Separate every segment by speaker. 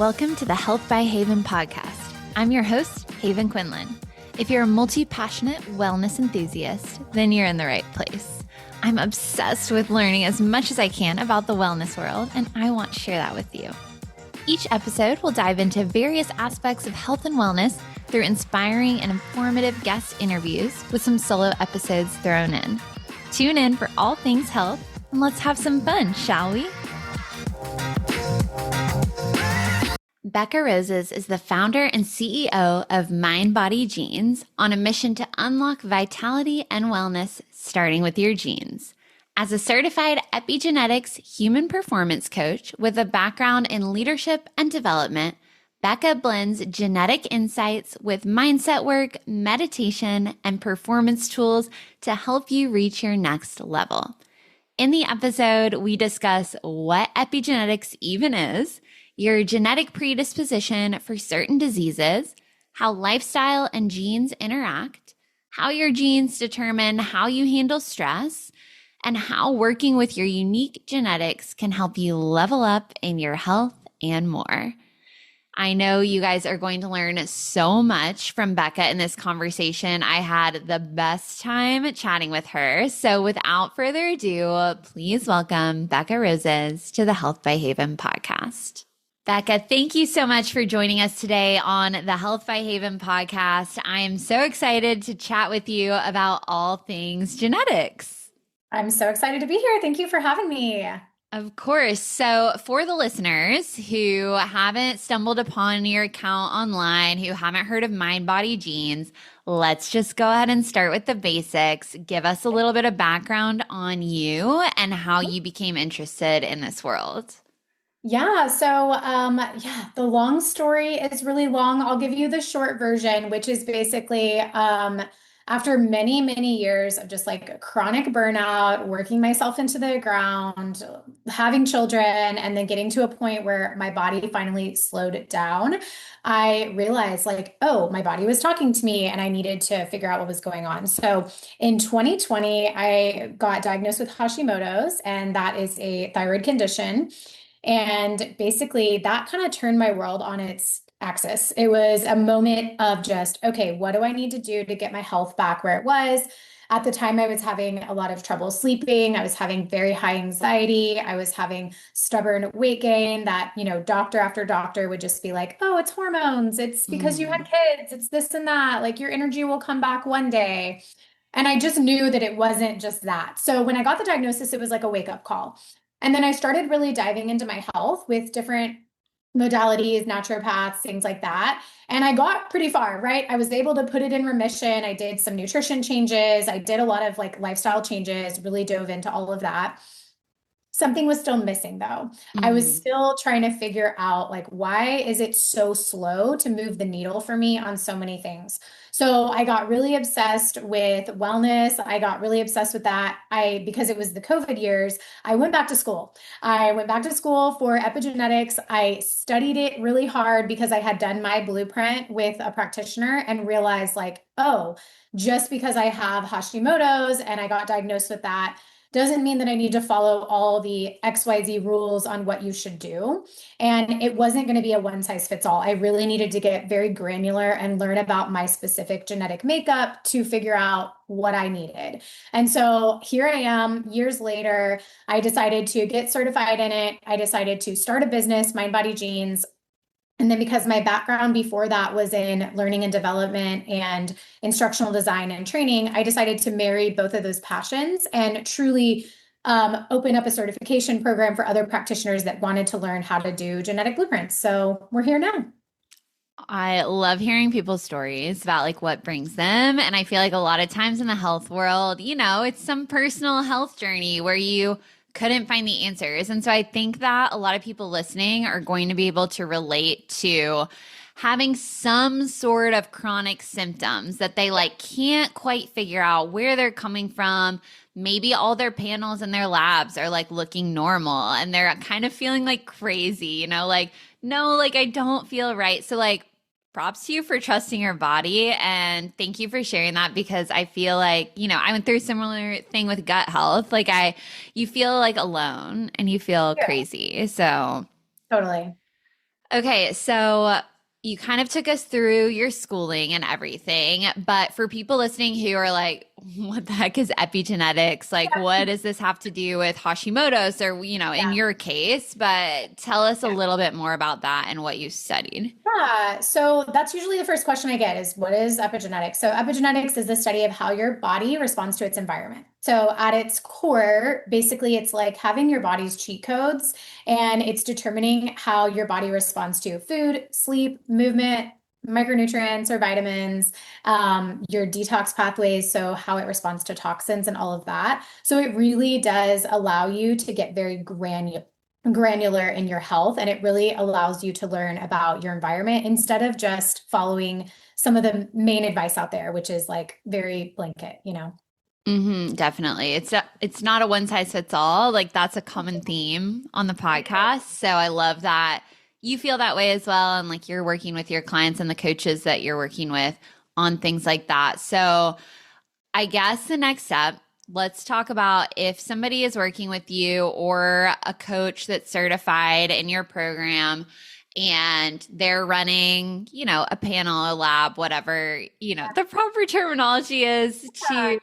Speaker 1: Welcome to the Health by Haven podcast. I'm your host, Haven Quinlan. If you're a multi-passionate wellness enthusiast, then you're in the right place. I'm obsessed with learning as much as I can about the wellness world, and I want to share that with you. Each episode will dive into various aspects of health and wellness through inspiring and informative guest interviews with some solo episodes thrown in. Tune in for all things health, and let's have some fun, shall we? Becca Roses is the founder and CEO of Mind Body Genes on a mission to unlock vitality and wellness starting with your genes. As a certified epigenetics human performance coach with a background in leadership and development, Becca blends genetic insights with mindset work, meditation, and performance tools to help you reach your next level. In the episode, we discuss what epigenetics even is, your genetic predisposition for certain diseases, how lifestyle and genes interact, how your genes determine how you handle stress, and how working with your unique genetics can help you level up in your health and more. I know you guys are going to learn so much from Becca in this conversation. I had the best time chatting with her. So without further ado, please welcome Becca Roses to the Health by Haven podcast. Becca, thank you so much for joining us today on the Health by Haven podcast. I am so excited to chat with you about all things genetics.
Speaker 2: I'm so excited to be here. Thank you for having me.
Speaker 1: Of course. So for the listeners who haven't stumbled upon your account online, who haven't heard of Mind Body Genes, let's just go ahead and start with the basics. Give us a little bit of background on you and how you became interested in this world.
Speaker 2: Yeah. So, the long story is really long. I'll give you the short version, which is basically, after many, many years of just like chronic burnout, working myself into the ground, having children, and then getting to a point where my body finally slowed down, I realized like, oh, my body was talking to me and I needed to figure out what was going on. So in 2020, I got diagnosed with Hashimoto's, and that is a thyroid condition. And basically that kind of turned my world on its axis. It was a moment of just, okay, what do I need to do to get my health back where it was? At the time, I was having a lot of trouble sleeping. I was having very high anxiety. I was having stubborn weight gain that, doctor after doctor would just be like, oh, it's hormones. It's because you had kids. It's this and that. Like your energy will come back one day. And I just knew that it wasn't just that. So when I got the diagnosis, it was like a wake up call. And then I started really diving into my health with different modalities, naturopaths, things like that. And I got pretty far, right? I was able to put it in remission. I did some nutrition changes. I did a lot of like lifestyle changes, really dove into all of that. Something was still missing though. I was still trying to figure out like, why is it so slow to move the needle for me on so many things? So I got really obsessed with wellness. I got really obsessed with that. Because it was the COVID years, I went back to school. I went back to school for epigenetics. I studied it really hard because I had done my blueprint with a practitioner and realized like, oh, just because I have Hashimoto's and I got diagnosed with that doesn't mean that I need to follow all the XYZ rules on what you should do. And it wasn't going to be a one size fits all. I really needed to get very granular and learn about my specific genetic makeup to figure out what I needed. And so here I am years later. I decided to get certified in it. I decided to start a business, Mind Body Genes. And then because my background before that was in learning and development and instructional design and training, I decided to marry both of those passions and truly open up a certification program for other practitioners that wanted to learn how to do genetic blueprints. So we're here now.
Speaker 1: I love hearing people's stories about like what brings them. And I feel like a lot of times in the health world, it's some personal health journey where you couldn't find the answers. And so I think that a lot of people listening are going to be able to relate to having some sort of chronic symptoms that they like can't quite figure out where they're coming from. Maybe all their panels in their labs are like looking normal and they're kind of feeling like crazy, like, no, like I don't feel right. So like props to you for trusting your body. And thank you for sharing that because I feel like, I went through a similar thing with gut health. Like you feel like alone and you feel crazy. So
Speaker 2: Totally.
Speaker 1: Okay, so you kind of took us through your schooling and everything, but for people listening who are like, what the heck is epigenetics? Like, what does this have to do with Hashimoto's or, in
Speaker 2: Yeah.
Speaker 1: your case? But tell us a
Speaker 2: Yeah.
Speaker 1: little bit more about that and what you studied.
Speaker 2: Yeah, so that's usually the first question I get is what is epigenetics? So epigenetics is the study of how your body responds to its environment. So at its core, basically it's like having your body's cheat codes and it's determining how your body responds to food, sleep, movement, micronutrients or vitamins, your detox pathways, so how it responds to toxins and all of that. So it really does allow you to get very granular in your health, and it really allows you to learn about your environment instead of just following some of the main advice out there, which is like very blanket.
Speaker 1: Definitely. It's not a one size fits all. Like that's a common theme on the podcast. So I love that you feel that way as well. And like you're working with your clients and the coaches that you're working with on things like that. So I guess the next step, let's talk about if somebody is working with you or a coach that's certified in your program and they're running, a panel, a lab, whatever, the proper terminology is to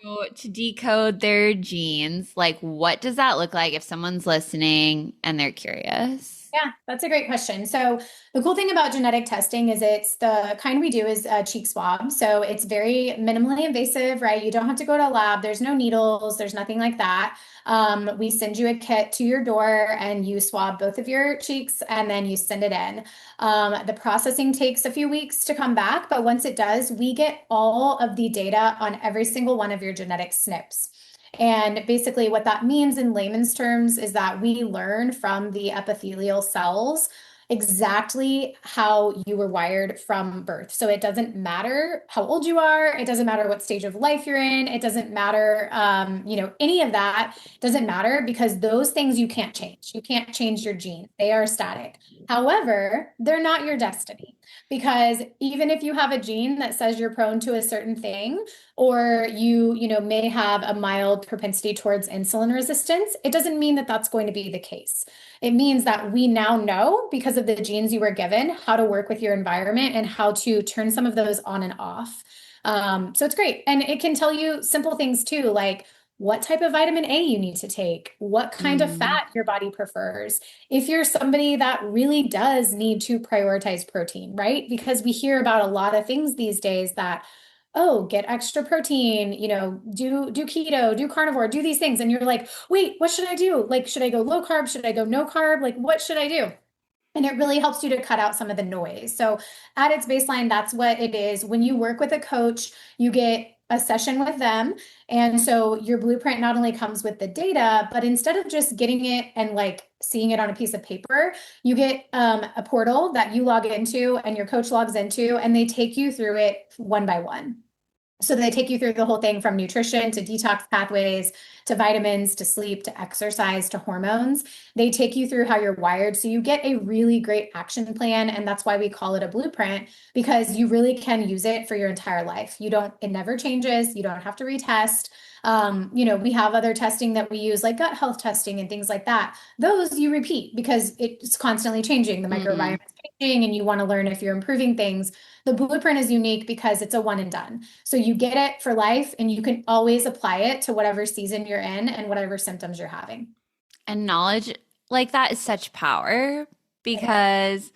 Speaker 1: decode their genes. Like what does that look like if someone's listening and they're curious?
Speaker 2: Yeah, that's a great question. So the cool thing about genetic testing is it's the kind we do is a cheek swab. So it's very minimally invasive, right? You don't have to go to a lab. There's no needles. There's nothing like that. We send you a kit to your door and you swab both of your cheeks and then you send it in. The processing takes a few weeks to come back, but once it does, we get all of the data on every single one of your genetic SNPs. And basically, what that means in layman's terms is that we learn from the epithelial cells exactly how you were wired from birth. So it doesn't matter how old you are. It doesn't matter what stage of life you're in. It doesn't matter, any of that doesn't matter because those things you can't change. You can't change your genes. They are static. However, they're not your destiny because even if you have a gene that says you're prone to a certain thing, or you may have a mild propensity towards insulin resistance, it doesn't mean that that's going to be the case. It means that we now know because of the genes you were given how to work with your environment and how to turn some of those on and off. So it's great. And it can tell you simple things too, like what type of vitamin A you need to take, what kind of
Speaker 1: Mm,
Speaker 2: fat your body prefers. If you're somebody that really does need to prioritize protein, right? Because we hear about a lot of things these days that oh, get extra protein, do keto, do carnivore, do these things. And you're like, wait, what should I do? Like, should I go low carb? Should I go no carb? Like, what should I do? And it really helps you to cut out some of the noise. So at its baseline, that's what it is. When you work with a coach, you get a session with them. And so your blueprint not only comes with the data, but instead of just getting it and like seeing it on a piece of paper, you get a portal that you log into and your coach logs into, and they take you through it one by one. So they take you through the whole thing from nutrition to detox pathways to vitamins to sleep to exercise to hormones. They take you through how you're wired. So you get a really great action plan. And that's why we call it a blueprint because you really can use it for your entire life. It never changes. You don't have to retest. We have other testing that we use, like gut health testing and things like that. Those you repeat because it's constantly changing. The microbiome
Speaker 1: mm.
Speaker 2: is changing and you want to learn if you're improving things. The blueprint is unique because it's a one and done. So you get it for life and you can always apply it to whatever season you're in and whatever symptoms you're having.
Speaker 1: And knowledge like that is such power because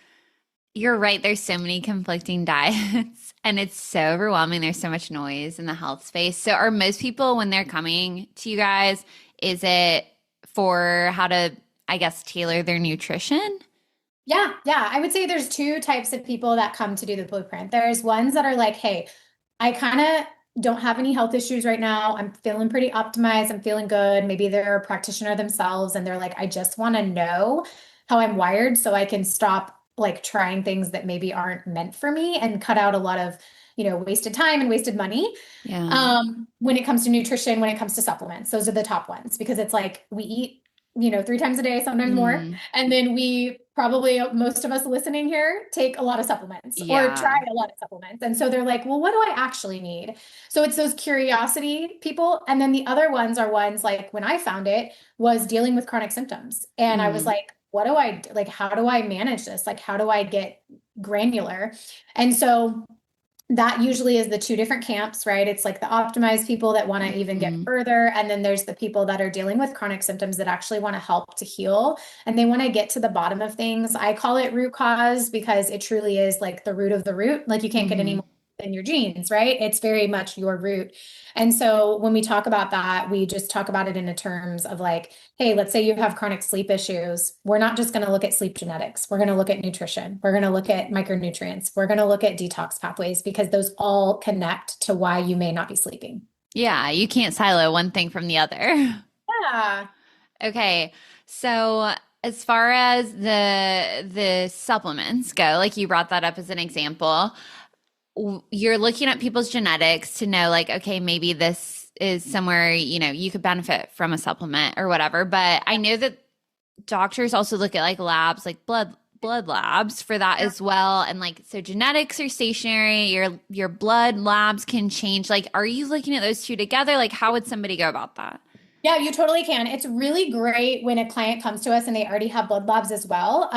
Speaker 1: you're right. There's so many conflicting diets and it's so overwhelming. There's so much noise in the health space. So, are most people, when they're coming to you guys, is it for how to, I guess, tailor their nutrition?
Speaker 2: Yeah, yeah. I would say there's two types of people that come to do the blueprint. There's ones that are like, hey, I kind of don't have any health issues right now. I'm feeling pretty optimized. I'm feeling good. Maybe they're a practitioner themselves and they're like, I just want to know how I'm wired so I can stop like trying things that maybe aren't meant for me and cut out a lot of, wasted time and wasted money.
Speaker 1: Yeah.
Speaker 2: When it comes to nutrition, when it comes to supplements, those are the top ones because it's like we eat, 3 times a day, sometimes more.
Speaker 1: Mm,
Speaker 2: And then we probably, most of us listening here, take a lot of supplements or try
Speaker 1: yeah.
Speaker 2: a lot of supplements. And so they're like, well, what do I actually need? So it's those curiosity people. And then the other ones are ones like when I found it was dealing with chronic symptoms. And I was
Speaker 1: Mm,
Speaker 2: like, what do I like? How do I manage this? Like, how do I get granular? And so that usually is the two different camps, right? It's like the optimized people that want to even get
Speaker 1: Mhm.
Speaker 2: further. And then there's the people that are dealing with chronic symptoms that actually want to help to heal and they want to get to the bottom of things. I call it root cause because it truly is like the root of the root. Like you can't get any
Speaker 1: Mhm.
Speaker 2: more than your genes, right? It's very much your root. And so when we talk about that, we just talk about it in the terms of like, hey, let's say you have chronic sleep issues. We're not just going to look at sleep genetics. We're going to look at nutrition. We're going to look at micronutrients. We're going to look at detox pathways because those all connect to why you may not be sleeping.
Speaker 1: Yeah, you can't silo one thing from the other.
Speaker 2: Yeah.
Speaker 1: Okay. So as far as the supplements go, like you brought that up as an example, you're looking at people's genetics to know like, okay, maybe this is somewhere, you could benefit from a supplement or whatever. But I know that doctors also look at like labs, like blood labs for that
Speaker 2: Yeah.
Speaker 1: as well. And like, so genetics are stationary, your blood labs can change. Like, are you looking at those two together? Like, how would somebody go about that?
Speaker 2: Yeah, you totally can. It's really great when a client comes to us and they already have blood labs as well.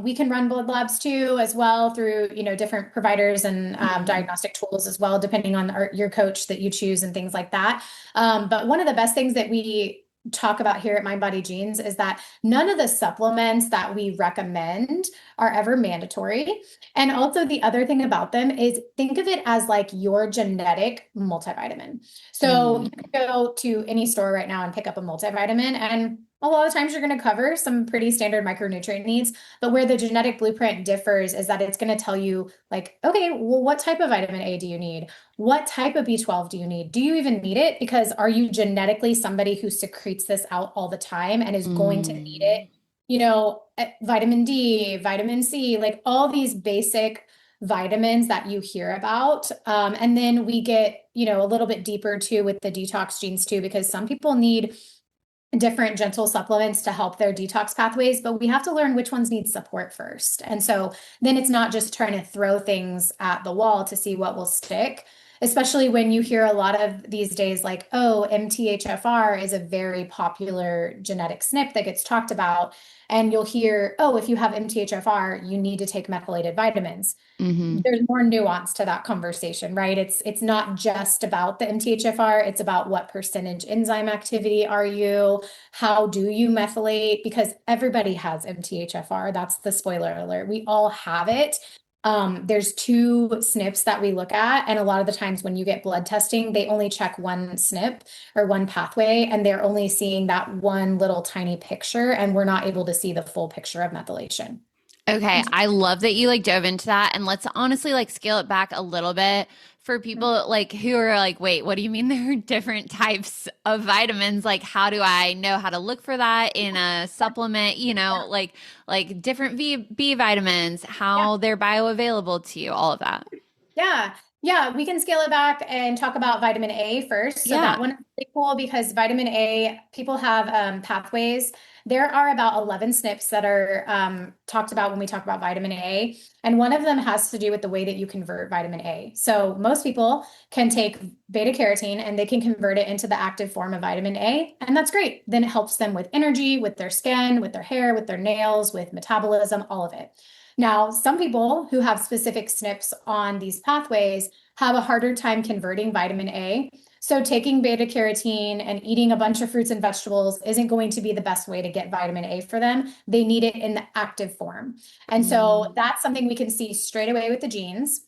Speaker 2: We can run blood labs too, as well through different providers and
Speaker 1: Mhm.
Speaker 2: diagnostic tools as well, depending on your coach that you choose and things like that. But one of the best things that we talk about here at Mind Body Genes is that none of the supplements that we recommend are ever mandatory. And also the other thing about them is think of it as like your genetic multivitamin. So you
Speaker 1: Mm.
Speaker 2: can go to any store right now and pick up a multivitamin, and a lot of times you're going to cover some pretty standard micronutrient needs. But where the genetic blueprint differs is that it's going to tell you, like, okay, well, what type of vitamin A do you need? What type of B12 do you need? Do you even need it? Because are you genetically somebody who secretes this out all the time and is going to need it?
Speaker 1: Mm.
Speaker 2: Vitamin D, vitamin C, like all these basic vitamins that you hear about. And then we get, a little bit deeper too with the detox genes too, because some people need different gentle supplements to help their detox pathways, but we have to learn which ones need support first. And so then it's not just trying to throw things at the wall to see what will stick, especially when you hear a lot of these days, like, oh, MTHFR is a very popular genetic SNP that gets talked about. And you'll hear, oh, if you have MTHFR, you need to take methylated vitamins.
Speaker 1: Mhm.
Speaker 2: There's more nuance to that conversation, right? It's not just about the MTHFR, it's about what percentage enzyme activity are you, how do you methylate? Because everybody has MTHFR. That's the spoiler alert. We all have it. There's two SNPs that we look at, and a lot of the times when you get blood testing, they only check one SNP or one pathway, and they're only seeing that one little tiny picture, and we're not able to see the full picture of methylation.
Speaker 1: Okay, I love that you like dove into that, and let's honestly like scale it back a little bit for people like who are like, wait, what do you mean there are different types of vitamins? Like, how do I know how to look for that in a supplement? Like different B vitamins,
Speaker 2: Yeah.
Speaker 1: how they're bioavailable to you, all of that.
Speaker 2: Yeah. Yeah, we can scale it back and talk about vitamin A first. So
Speaker 1: Yeah.
Speaker 2: that one is really cool because vitamin A, people have pathways. There are about 11 SNPs that are talked about when we talk about vitamin A. And one of them has to do with the way that you convert vitamin A. So most people can take beta carotene and they can convert it into the active form of vitamin A. And that's great. Then it helps them with energy, with their skin, with their hair, with their nails, with metabolism, all of it. Now, some people who have specific SNPs on these pathways have a harder time converting vitamin A. So, taking beta carotene and eating a bunch of fruits and vegetables isn't going to be the best way to get vitamin A for them. They need it in the active form. And so,
Speaker 1: Mm.
Speaker 2: that's something we can see straight away with the genes.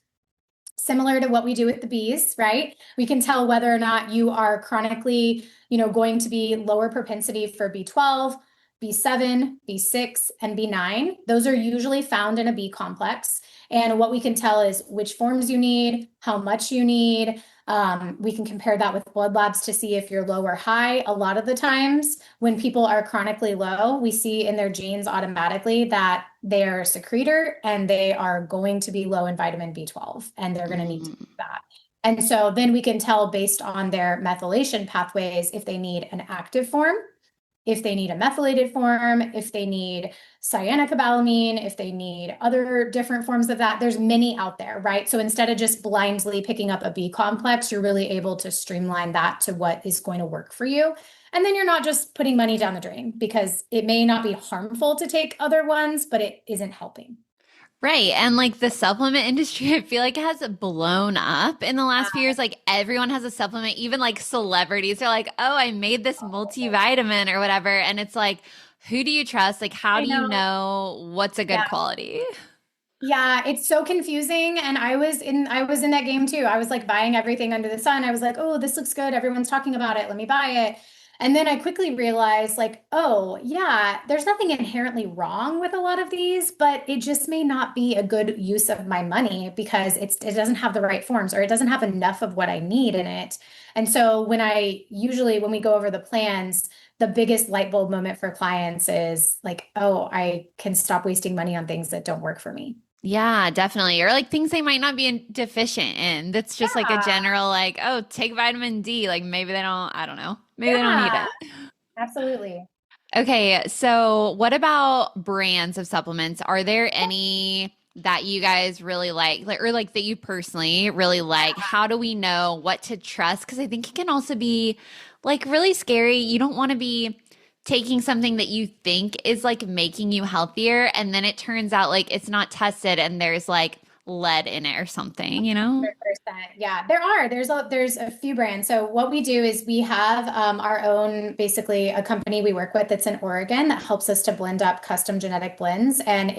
Speaker 2: Similar to what we do with the bees, right? We can tell whether or not you are chronically, going to be lower propensity for B12, B7, B6, and B9. Those are usually found in a B complex. And what we can tell is which forms you need, how much you need. We can compare that with blood labs to see if you're low or high. A lot of the times, when people are chronically low, we see in their genes automatically that they're a secretor and they are going to be low in vitamin B12 and they're going to need to
Speaker 1: Mm.
Speaker 2: do that. And so then we can tell based on their methylation pathways if they need an active form, if they need a methylated form, if they need cyanocobalamin, if they need other different forms of that. There's many out there, right? So instead of just blindly picking up a B complex, you're really able to streamline that to what is going to work for you. And then you're not just putting money down the drain because it may not be harmful to take other ones, but it isn't helping.
Speaker 1: Right. And like the supplement industry, I feel like has blown up in the last few years. Like everyone has a supplement, even like celebrities are like, oh, I made this multivitamin or whatever. And it's like, who do you trust? Like, how
Speaker 2: I
Speaker 1: do you
Speaker 2: know.
Speaker 1: know what's a good
Speaker 2: Yeah.
Speaker 1: quality?
Speaker 2: Yeah, it's so confusing. And I was in that game too. I was like buying everything under the sun. I was like, oh, this looks good. Everyone's talking about it. Let me buy it. And then I quickly realized, like, oh, yeah, there's nothing inherently wrong with a lot of these, but it just may not be a good use of my money because it doesn't have the right forms or it doesn't have enough of what I need in it. And so when we go over the plans, the biggest light bulb moment for clients is like, oh, I can stop wasting money on things that don't work for me.
Speaker 1: Yeah, definitely. Or like things they might not be deficient in. That's just like a
Speaker 2: Yeah,
Speaker 1: general, like, oh, take vitamin D. Like maybe they don't, I don't know. Maybe they don't need
Speaker 2: yeah,
Speaker 1: it.
Speaker 2: absolutely.
Speaker 1: Okay, so what about brands of supplements? Are there any that you guys really like, or like that you personally really like? How do we know what to trust? Because I think it can also be like really scary. You don't want to be taking something that you think is like making you healthier, and then it turns out like it's not tested and there's like lead in it or something, you know?
Speaker 2: 100%. Yeah, there are. There's a few brands. So what we do is we have our own, basically a company we work with that's in Oregon that helps us to blend up custom genetic blends, and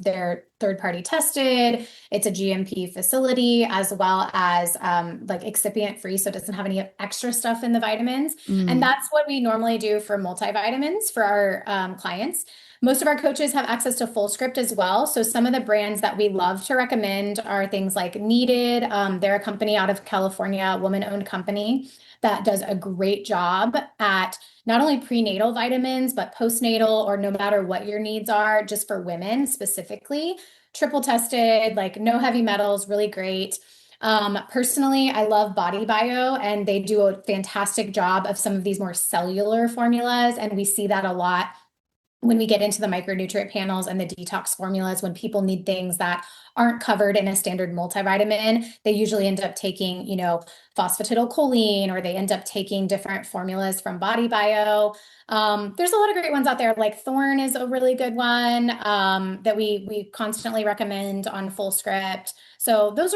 Speaker 2: they're third party tested. It's a GMP facility as well as like excipient free, so it doesn't have any extra stuff in the vitamins. And
Speaker 1: Mm.
Speaker 2: that's what we normally do for multivitamins for our clients. Most of our coaches have access to full script as well. So some of the brands that we love to recommend are things like Needed. They're a company out of California, a woman-owned company that does a great job at not only prenatal vitamins, but postnatal or no matter what your needs are, just for women specifically. Triple tested, like no heavy metals, really great. Personally, I love Body Bio, and they do a fantastic job of some of these more cellular formulas. And we see that a lot when we get into the micronutrient panels and the detox formulas, when people need things that aren't covered in a standard multivitamin, they usually end up taking, phosphatidylcholine, or they end up taking different formulas from Body Bio. There's a lot of great ones out there. Like Thorn is a really good one that we constantly recommend on Full Script. So those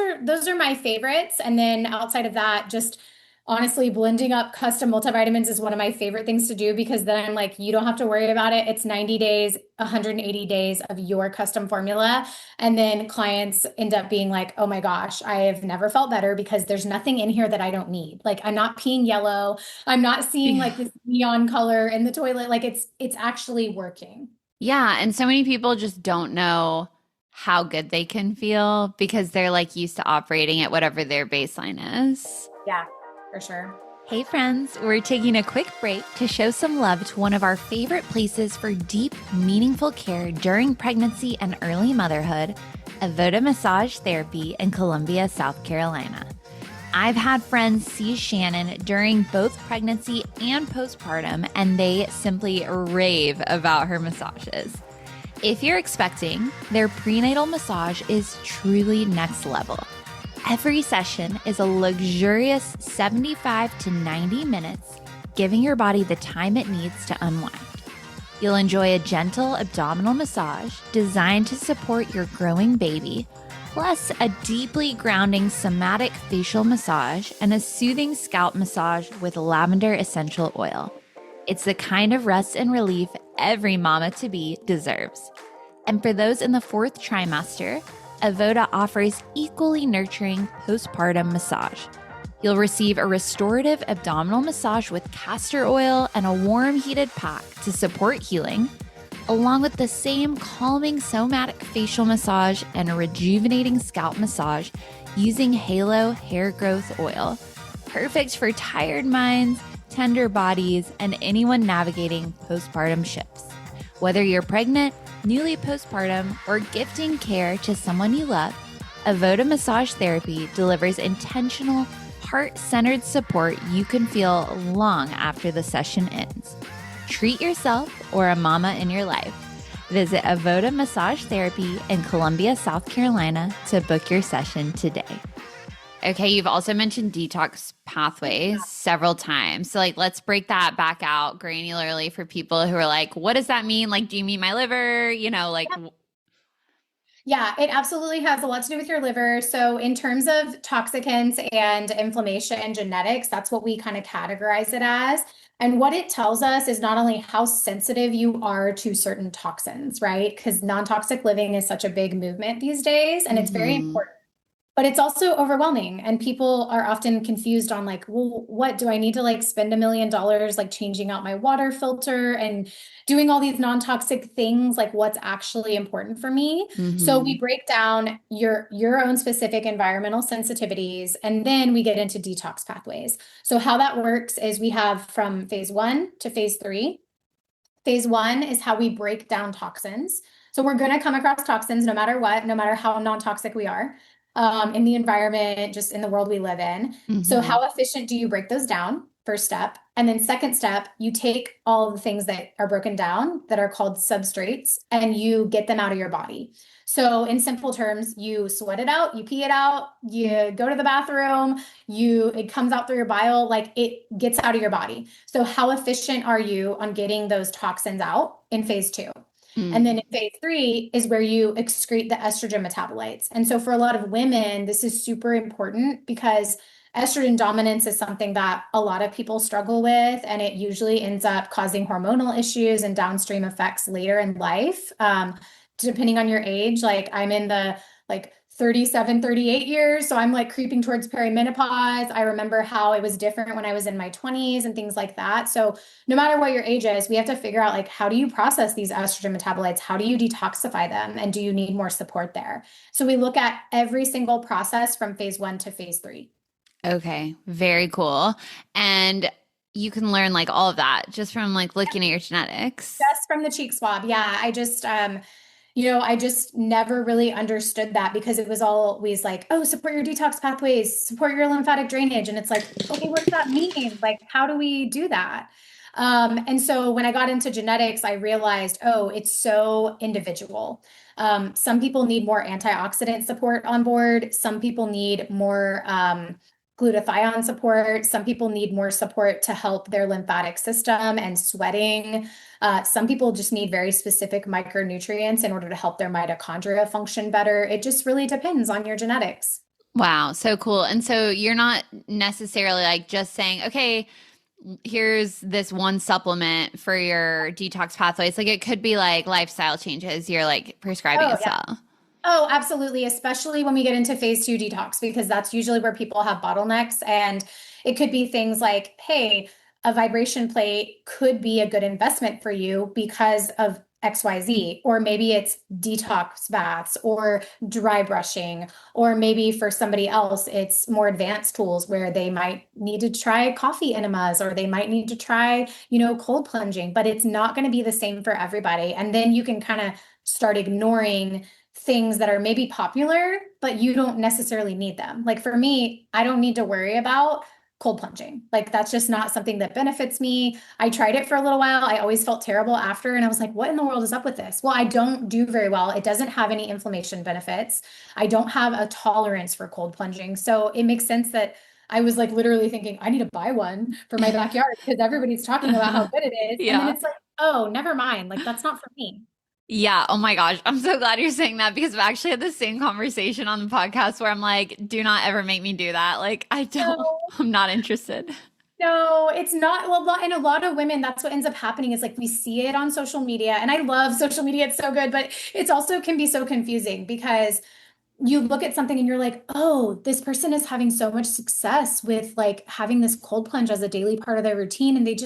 Speaker 2: are my favorites. And then outside of that, just honestly, blending up custom multivitamins is one of my favorite things to do because then I'm like, you don't have to worry about it. It's 90 days, 180 days of your custom formula. And then clients end up being like, oh my gosh, I have never felt better because there's nothing in here that I don't need. Like I'm not peeing yellow. I'm not seeing like this neon color in the toilet. Like it's actually working.
Speaker 1: Yeah, and so many people just don't know how good they can feel because they're like used to operating at whatever their baseline is.
Speaker 2: Yeah, for sure.
Speaker 1: Hey friends, we're taking a quick break to show some love to one of our favorite places for deep, meaningful care during pregnancy and early motherhood, Avoda Massage Therapy in Columbia, South Carolina. I've had friends see Shannon during both pregnancy and postpartum, and they simply rave about her massages. If you're expecting, their prenatal massage is truly next level. Every session is a luxurious 75 to 90 minutes, giving your body the time it needs to unwind. You'll enjoy a gentle abdominal massage designed to support your growing baby, plus a deeply grounding somatic facial massage and a soothing scalp massage with lavender essential oil. It's the kind of rest and relief every mama-to-be deserves. And for those in the fourth trimester, Avoda offers equally nurturing postpartum massage. You'll receive a restorative abdominal massage with castor oil and a warm heated pack to support healing, along with the same calming somatic facial massage and a rejuvenating scalp massage using Halo hair growth oil. Perfect for tired minds, tender bodies, and anyone navigating postpartum shifts. Whether you're pregnant, newly postpartum, or gifting care to someone you love, Avoda Massage Therapy delivers intentional, heart-centered support you can feel long after the session ends. Treat yourself or a mama in your life. Visit Avoda Massage Therapy in Columbia, South Carolina to book your session today. Okay, you've also mentioned detox pathways several times. So like let's break that back out granularly for people who are like, what does that mean? Like, do you mean my liver?
Speaker 2: Yeah, it absolutely has a lot to do with your liver. So, in terms of toxicants and inflammation genetics, that's what we kind of categorize it as. And what it tells us is not only how sensitive you are to certain toxins, right? Because non-toxic living is such a big movement these days, and it's very
Speaker 1: hmm
Speaker 2: important. But it's also overwhelming, and people are often confused on like, well, what do I need to like spend $1 million like changing out my water filter and doing all these non-toxic things? Like, what's actually important for me? So we
Speaker 1: hmm
Speaker 2: break down your own specific environmental sensitivities, and then we get into detox pathways. So how that works is we have from phase 1 to phase 3. Phase 1 is how we break down toxins. So we're going to come across toxins no matter what, no matter how non-toxic we are, in the environment, just in the world we live in. So
Speaker 1: hmm
Speaker 2: how efficient do you break those down? First step. And then second step, you take all of the things that are broken down that are called substrates and you get them out of your body. So in simple terms, you sweat it out, you pee it out, you go to the bathroom, it comes out through your bile, like it gets out of your body. So how efficient are you on getting those toxins out in phase 2? And then in phase 3 is where you excrete the estrogen metabolites. And so for a lot of women, this is super important because estrogen dominance is something that a lot of people struggle with, and it usually ends up causing hormonal issues and downstream effects later in life. Depending on your age, like I'm in the like 37, 38 years. So I'm like creeping towards perimenopause. I remember how it was different when I was in my 20s and things like that. So no matter what your age is, we have to figure out like how do you process these estrogen metabolites? How do you detoxify them? And do you need more support there? So we look at every single process from phase 1 to phase 3.
Speaker 1: Okay, very cool. And you can learn like all of that just from like looking at your genetics.
Speaker 2: Just from the cheek swab. Yeah. I just never really understood that because it was always like, oh, support your detox pathways, support your lymphatic drainage. And it's like, okay, what does that mean? Like, how do we do that? And so when I got into genetics, I realized, oh, it's so individual. Some people need more antioxidant support on board. Some people need more glutathione support. Some people need more support to help their lymphatic system and sweating. Some people just need very specific micronutrients in order to help their mitochondria function better. It just really depends on your genetics.
Speaker 1: Wow, so cool. And so you're not necessarily like just saying, okay, here's this one supplement for your detox pathways. Like it could be like lifestyle changes you're like prescribing
Speaker 2: Oh,
Speaker 1: as
Speaker 2: yeah.
Speaker 1: well.
Speaker 2: Oh, absolutely. Especially when we get into phase 2 detox, because that's usually where people have bottlenecks. And it could be things like, hey, a vibration plate could be a good investment for you because of XYZ, or maybe it's detox baths or dry brushing, or maybe for somebody else, it's more advanced tools where they might need to try coffee enemas or they might need to try, cold plunging, but it's not going to be the same for everybody. And then you can kind of start ignoring things that are maybe popular, but you don't necessarily need them. Like for me, I don't need to worry about cold plunging. Like that's just not something that benefits me. I tried it for a little while. I always felt terrible after. And I was like, what in the world is up with this? Well, I don't do very well. It doesn't have any inflammation benefits. I don't have a tolerance for cold plunging. So it makes sense that I was like literally thinking, I need to buy one for my backyard because everybody's talking about how good it is. And then
Speaker 1: Yeah.
Speaker 2: it's like, oh, never mind. Like that's not for me.
Speaker 1: Yeah. Oh my gosh. I'm so glad you're saying that because I've actually had the same conversation on the podcast where I'm like, do not ever make me do that. Like,
Speaker 2: No.
Speaker 1: I'm not interested.
Speaker 2: No, it's not. Well, and a lot of women, that's what ends up happening is like we see it on social media, and I love social media. It's so good, but it's also can be so confusing because you look at something and you're like, oh, this person is having so much success with like having this cold plunge as a daily part of their routine. And they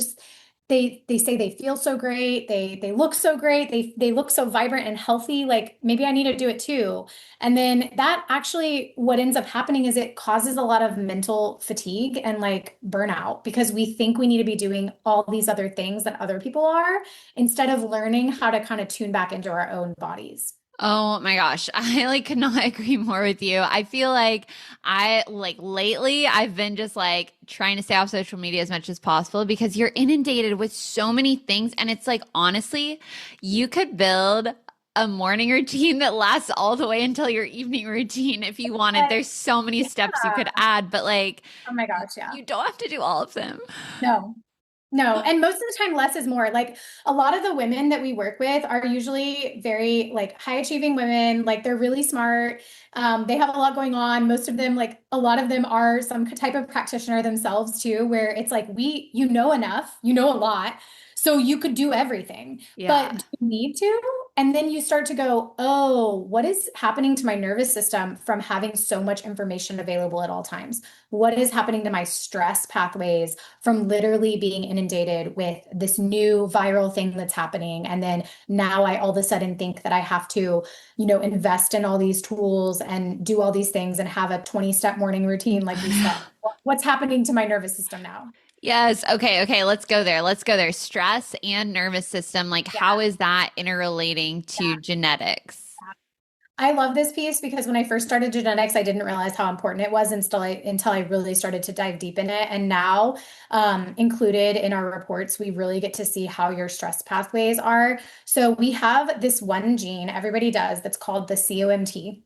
Speaker 2: say they feel so great, they look so great, they look so vibrant and healthy. Like maybe I need to do it too. And then that actually what ends up happening is it causes a lot of mental fatigue and like burnout because we think we need to be doing all these other things that other people are instead of learning how to kind of tune back into our own bodies.
Speaker 1: Oh my gosh. I like could not agree more with you. I feel like I like lately I've been just like trying to stay off social media as much as possible because you're inundated with so many things and it's like honestly, you could build a morning routine that lasts all the way until your evening routine if you wanted.
Speaker 2: But
Speaker 1: There's so many steps you could
Speaker 2: yeah.
Speaker 1: add, but like
Speaker 2: Oh my gosh, yeah.
Speaker 1: you don't have to do all of them.
Speaker 2: No. No, and most of the time, less is more. Like a lot of the women that we work with are usually very like high achieving women. Like they're really smart. They have a lot going on. Most of them, like a lot of them are some type of practitioner themselves too, where it's like you know enough, you know a lot, so you could do everything. But
Speaker 1: Yeah.
Speaker 2: do you need to? And then you start to go, oh, what is happening to my nervous system from having so much information available at all times? What is happening to my stress pathways from literally being inundated with this new viral thing that's happening? And then now I all of a sudden think that I have to, invest in all these tools and do all these things and have a 20-step morning routine, like you said. What's happening to my nervous system now?
Speaker 1: Yes. Okay. Okay. Let's go there. Let's go there. Stress and nervous system. Like,
Speaker 2: Yeah.
Speaker 1: how is that interrelating to genetics?
Speaker 2: I love this piece because when I first started genetics, I didn't realize how important it was until I really started to dive deep in it. And now, included in our reports, we really get to see how your stress pathways are. So we have this one gene, everybody does, that's called the COMT.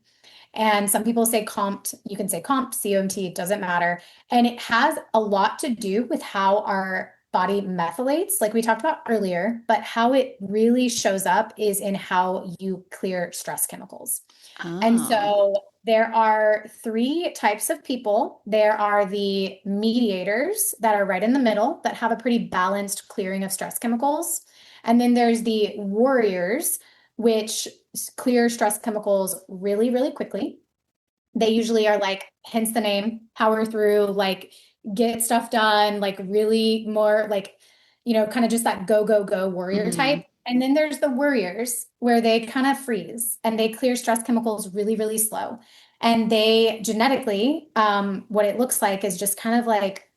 Speaker 2: And some people say COMT, you can say COMT, COMT, it doesn't matter. And it has a lot to do with how our body methylates, like we talked about earlier, but how it really shows up is in how you clear stress chemicals. And
Speaker 1: Oh.
Speaker 2: so there are three types of people. There are the mediators that are right in the middle that have a pretty balanced clearing of stress chemicals. And then there's the warriors, which clear stress chemicals really, really quickly. They usually are like, hence the name, power through, like get stuff done, like really more like, kind of just that go, go, go warrior
Speaker 1: Hmm.
Speaker 2: type. And then there's the worriers where they kind of freeze and they clear stress chemicals really, really slow. And they genetically, what it looks like is just kind of like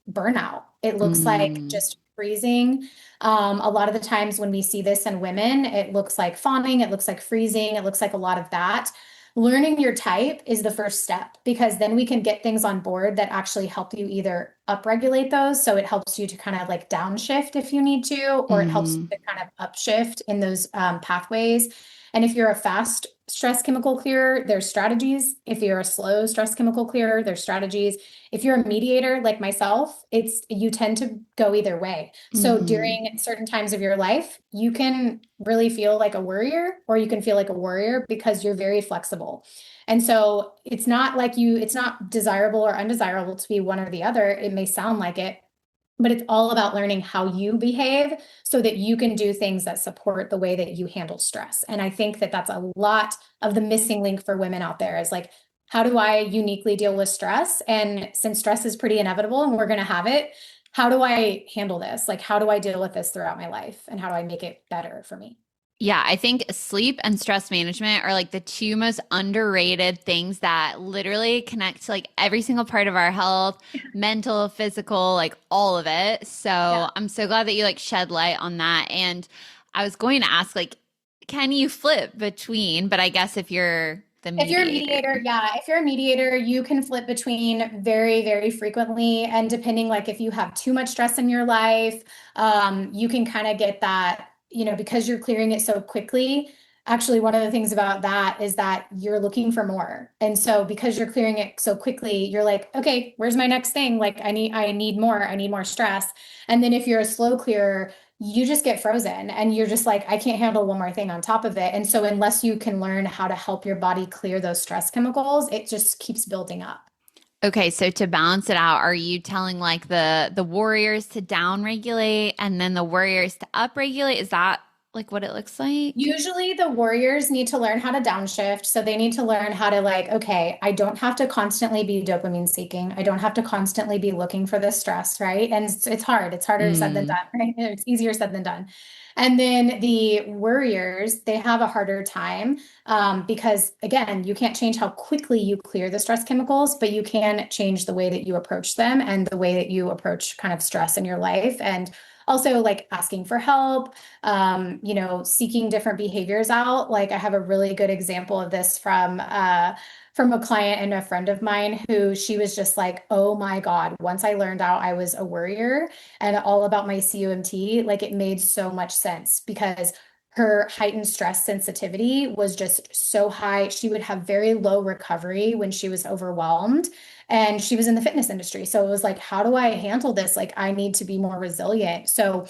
Speaker 2: burnout. It looks like
Speaker 1: Mm.
Speaker 2: just freezing. A lot of the times when we see this in women, it looks like fawning, it looks like freezing, it looks like a lot of that. Learning your type is the first step because then we can get things on board that actually help you either upregulate those. So it helps you to kind of like downshift if you need to, or it helps
Speaker 1: Hmm.
Speaker 2: you to kind of upshift in those pathways. And if you're a fast stress chemical clearer, there's strategies. If you're a slow stress chemical clearer, there's strategies. If you're a mediator like myself, you tend to go either way. So
Speaker 1: Hmm.
Speaker 2: during certain times of your life, you can really feel like a worrier or you can feel like a warrior because you're very flexible. And so it's not desirable or undesirable to be one or the other. It may sound like it, but it's all about learning how you behave so that you can do things that support the way that you handle stress. And I think that that's a lot of the missing link for women out there is like, how do I uniquely deal with stress? And since stress is pretty inevitable and we're going to have it, how do I handle this? Like, how do I deal with this throughout my life? And how do I make it better for me?
Speaker 1: Yeah, I think sleep and stress management are like the two most underrated things that literally connect to like every single part of our health, mental, physical, like all of it. So
Speaker 2: Yeah.
Speaker 1: I'm so glad that you like shed light on that. And I was going to ask, like, can you flip between? But I guess if you're the
Speaker 2: If you're a
Speaker 1: mediator.
Speaker 2: mediator, yeah, if you're a mediator, you can flip between very, very frequently. And depending, like if you have too much stress in your life, you can kind of get that, because you're clearing it so quickly. Actually, one of the things about that is that you're looking for more. And so because you're clearing it so quickly, you're like, okay, where's my next thing? Like I need more stress. And then if you're a slow clearer, you just get frozen and you're just like, I can't handle one more thing on top of it. And so unless you can learn how to help your body clear those stress chemicals, it just keeps building up.
Speaker 1: Okay, so to balance it out, are you telling like the warriors to down regulate and then the warriors to up regulate? Is that like what it looks like?
Speaker 2: Usually the warriors need to learn how to downshift. So they need to learn how to like, okay, I don't have to constantly be dopamine seeking. I don't have to constantly be looking for this stress, right? And it's hard. It's harder said than
Speaker 1: Mm,
Speaker 2: done, right? It's easier said than done. And then the worriers, they have a harder time because again, you can't change how quickly you clear the stress chemicals, but you can change the way that you approach them and the way that you approach kind of stress in your life. And also like asking for help, seeking different behaviors out. Like I have a really good example of this from a client and a friend of mine who she was just like, oh my God, once I learned out I was a worrier and all about my COMT, like it made so much sense because her heightened stress sensitivity was just so high. She would have very low recovery when she was overwhelmed. And she was in the fitness industry. So it was like, how do I handle this? Like, I need to be more resilient. So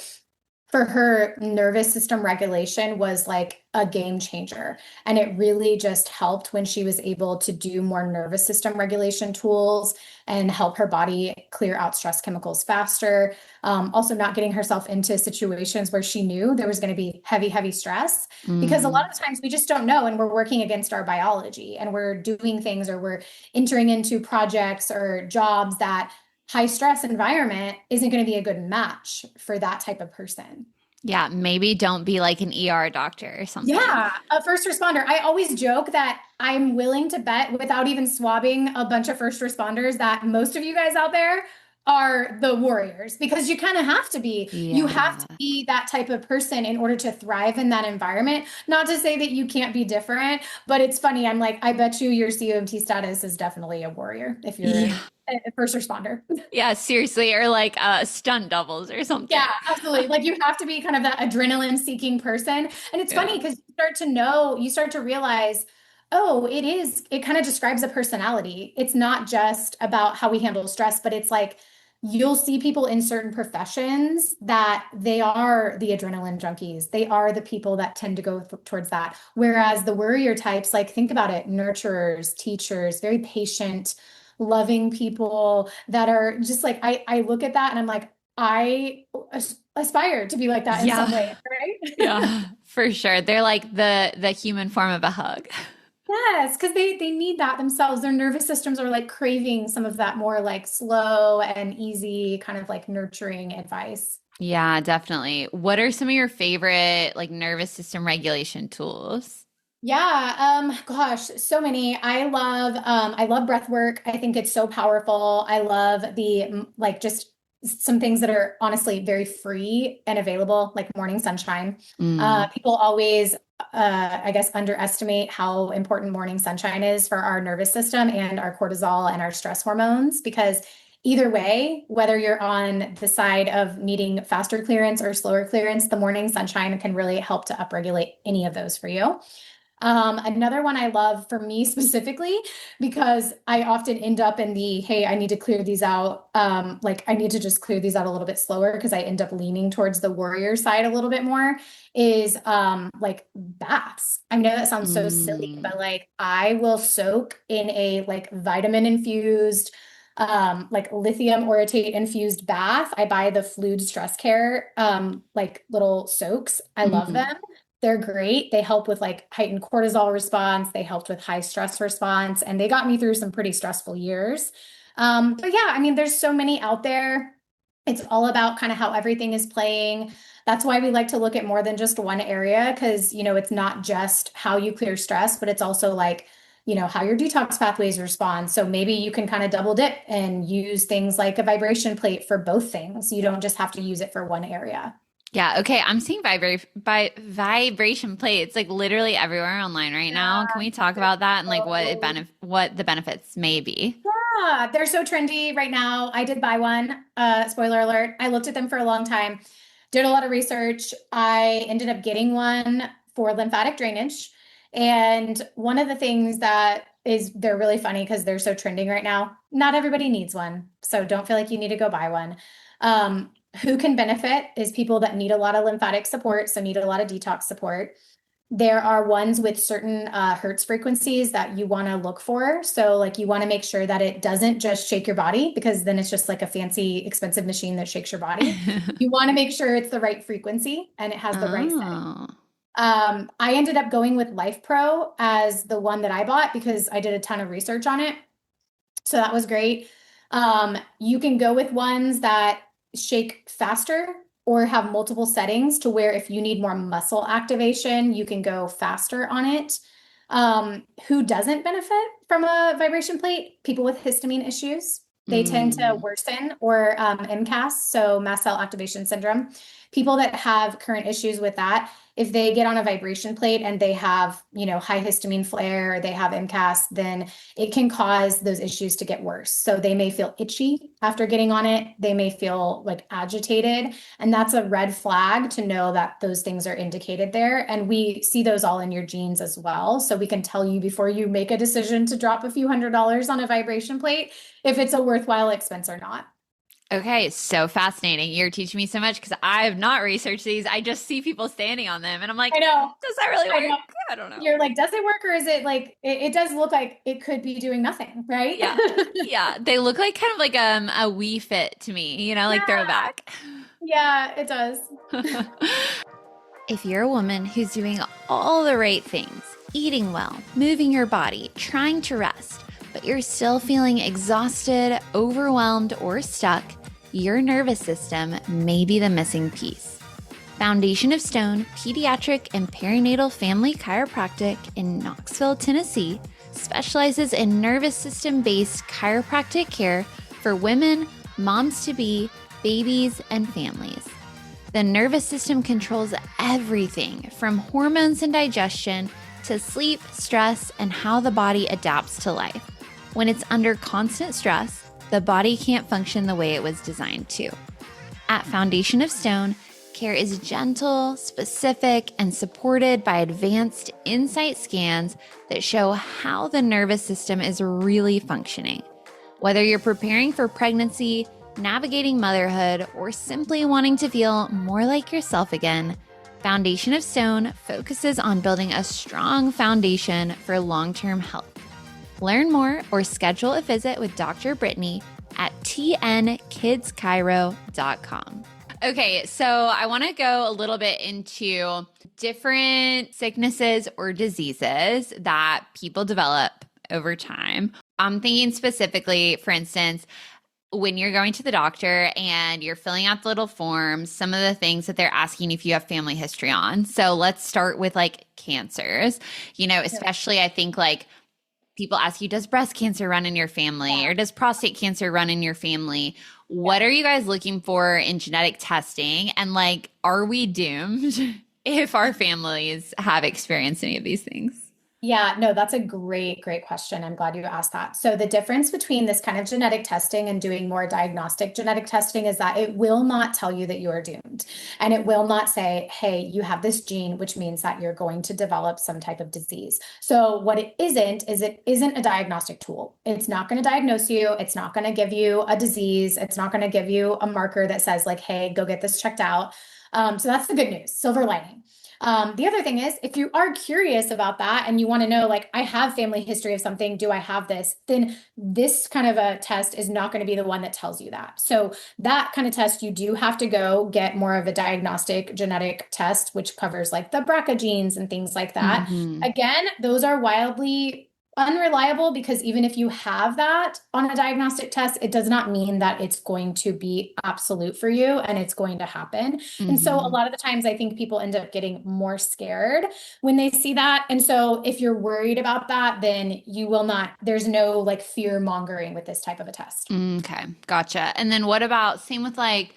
Speaker 2: for her, nervous system regulation was like a game changer. And it really just helped when she was able to do more nervous system regulation tools and help her body clear out stress chemicals faster. Also, not getting herself into situations where she knew there was going to be heavy, heavy stress. Because a lot
Speaker 1: Mm.
Speaker 2: of times we just don't know, and we're working against our biology and we're doing things or we're entering into projects or jobs that high stress environment isn't going to be a good match for that type of person.
Speaker 1: Yeah, maybe don't be like an ER doctor or something.
Speaker 2: Yeah, a first responder. I always joke that I'm willing to bet without even swabbing a bunch of first responders that most of you guys out there are the warriors because you kind of have to be. You have to
Speaker 1: Yeah.
Speaker 2: be that type of person in order to thrive in that environment. Not to say that you can't be different, but it's funny. I'm like, I bet you your COMT status is definitely a warrior if you're
Speaker 1: Yeah.
Speaker 2: a first responder.
Speaker 1: Yeah, seriously, or like stunt doubles or
Speaker 2: Yeah,
Speaker 1: something.
Speaker 2: absolutely. Like you have to be kind of that adrenaline seeking person. And it's funny
Speaker 1: Yeah.
Speaker 2: because you start to know, you start to realize, oh, it kind of describes a personality. It's not just about how we handle stress, but it's like you'll see people in certain professions that they are the adrenaline junkies. They are the people that tend to go towards that. Whereas the worrier types, like think about it, nurturers, teachers, very patient, loving people that are just like I look at that and I'm like I aspire to be like that in some
Speaker 1: Yeah.
Speaker 2: way, right?
Speaker 1: Yeah, for sure. They're like the human form of a hug.
Speaker 2: Yes, because they need that themselves. Their nervous systems are like craving some of that more like slow and easy kind of like nurturing advice.
Speaker 1: Yeah, definitely. What are some of your favorite like nervous system regulation tools?
Speaker 2: Yeah, gosh, so many. I love breath work. I think it's so powerful. I love the like just some things that are honestly very free and available, like morning sunshine.
Speaker 1: Mm.
Speaker 2: People always I guess underestimate how important morning sunshine is for our nervous system and our cortisol and our stress hormones because either way, whether you're on the side of needing faster clearance or slower clearance, the morning sunshine can really help to upregulate any of those for you. Another one I love for me specifically, because I often end up in the, hey, I need to clear these out. Like I need to just clear these out a little bit slower because I end up leaning towards the warrior side a little bit more, is like baths. I know that sounds so silly,
Speaker 1: Mm.
Speaker 2: but like I will soak in a like vitamin infused, like lithium orotate infused bath. I buy the Fluid Stress Care like little soaks. I love them.
Speaker 1: Mm.
Speaker 2: They're great. They help with like heightened cortisol response. They helped with high stress response, and they got me through some pretty stressful years. But yeah, I mean, there's so many out there. It's all about kind of how everything is playing. That's why we like to look at more than just one area because, it's not just how you clear stress, but it's also like, how your detox pathways respond. So maybe you can kind of double dip and use things like a vibration plate for both things. You don't just have to use it for one area.
Speaker 1: Yeah, okay. I'm seeing vibration plates like literally everywhere online right now. Can we talk about that and like
Speaker 2: Yeah.
Speaker 1: what the benefits may be?
Speaker 2: Yeah, they're so trendy right now. I did buy one. Spoiler alert. I looked at them for a long time, did a lot of research. I ended up getting one for lymphatic drainage. And one of the things that is they're really funny because they're so trending right now. Not everybody needs one. So don't feel like you need to go buy one. Who can benefit is people that need a lot of lymphatic support, so need a lot of detox support. There are ones with certain hertz frequencies that you want to look for. So, like, you want to make sure that it doesn't just shake your body because then it's just like a fancy, expensive machine that shakes your body. You want to make sure it's the right frequency and it has the right setting.
Speaker 1: Oh.
Speaker 2: I ended up going with Life Pro as the one that I bought because I did a ton of research on it. So that was great. You can go with ones that shake faster or have multiple settings to where if you need more muscle activation, you can go faster on it. Who doesn't benefit from a vibration plate? People with histamine issues. They tend to
Speaker 1: Mm.
Speaker 2: worsen or MCAS, so mast cell activation syndrome. People that have current issues with that, if they get on a vibration plate and they have, high histamine flare, or they have MCAS, then it can cause those issues to get worse. So they may feel itchy after getting on it. They may feel like agitated. And that's a red flag to know that those things are indicated there. And we see those all in your genes as well. So we can tell you before you make a decision to drop a few $100s on a vibration plate, if it's a worthwhile expense or not.
Speaker 1: Okay, so fascinating. You're teaching me so much because I have not researched these. I just see people standing on them and I'm like,
Speaker 2: I know.
Speaker 1: does that really
Speaker 2: I
Speaker 1: work?
Speaker 2: know.
Speaker 1: I don't know.
Speaker 2: You're like, does it work, or is it like it does look like it could be doing nothing, right?
Speaker 1: Yeah. Yeah. They look like kind of like a Wii Fit to me, like throwback.
Speaker 2: Yeah, it does.
Speaker 1: If you're a woman who's doing all the right things, eating well, moving your body, trying to rest, but you're still feeling exhausted, overwhelmed, or stuck, your nervous system may be the missing piece. Foundation of Stone Pediatric and Perinatal Family Chiropractic in Knoxville, Tennessee, specializes in nervous system-based chiropractic care for women, moms-to-be, babies, and families. The nervous system controls everything from hormones and digestion to sleep, stress, and how the body adapts to life. When it's under constant stress, the body can't function the way it was designed to. At Foundation of Stone, care is gentle, specific, and supported by advanced insight scans that show how the nervous system is really functioning. Whether you're preparing for pregnancy, navigating motherhood, or simply wanting to feel more like yourself again, Foundation of Stone focuses on building a strong foundation for long-term health. Learn more or schedule a visit with Dr. Brittany at tnkidschiro.com. Okay, so I want to go a little bit into different sicknesses or diseases that people develop over time. I'm thinking specifically, for instance, when you're going to the doctor and you're filling out the little forms, some of the things that they're asking if you have family history on. So let's start with like cancers, especially I think like people ask you, does breast cancer run in your family or does prostate cancer run in your family? What are you guys looking for in genetic testing? And like, are we doomed if our families have experienced any of these things?
Speaker 2: Yeah, no, that's a great, great question. I'm glad you asked that. So the difference between this kind of genetic testing and doing more diagnostic genetic testing is that it will not tell you that you are doomed. And it will not say, hey, you have this gene, which means that you're going to develop some type of disease. So what it isn't is it isn't a diagnostic tool. It's not going to diagnose you. It's not going to give you a disease. It's not going to give you a marker that says like, hey, go get this checked out. So that's the good news, silver lining. The other thing is, if you are curious about that and you want to know, like, I have family history of something, do I have this? Then this kind of a test is not going to be the one that tells you that. So that kind of test, you do have to go get more of a diagnostic genetic test, which covers like the BRCA genes and things like that.
Speaker 1: Mm-hmm.
Speaker 2: Again, those are wildly unreliable because even if you have that on a diagnostic test, it does not mean that it's going to be absolute for you and it's going to happen.
Speaker 1: Mm-hmm.
Speaker 2: And so a lot of the times I think people end up getting more scared when they see that. And so if you're worried about that, then you will not, there's no like fear mongering with this type of a test.
Speaker 1: Okay. Gotcha. And then what about same with like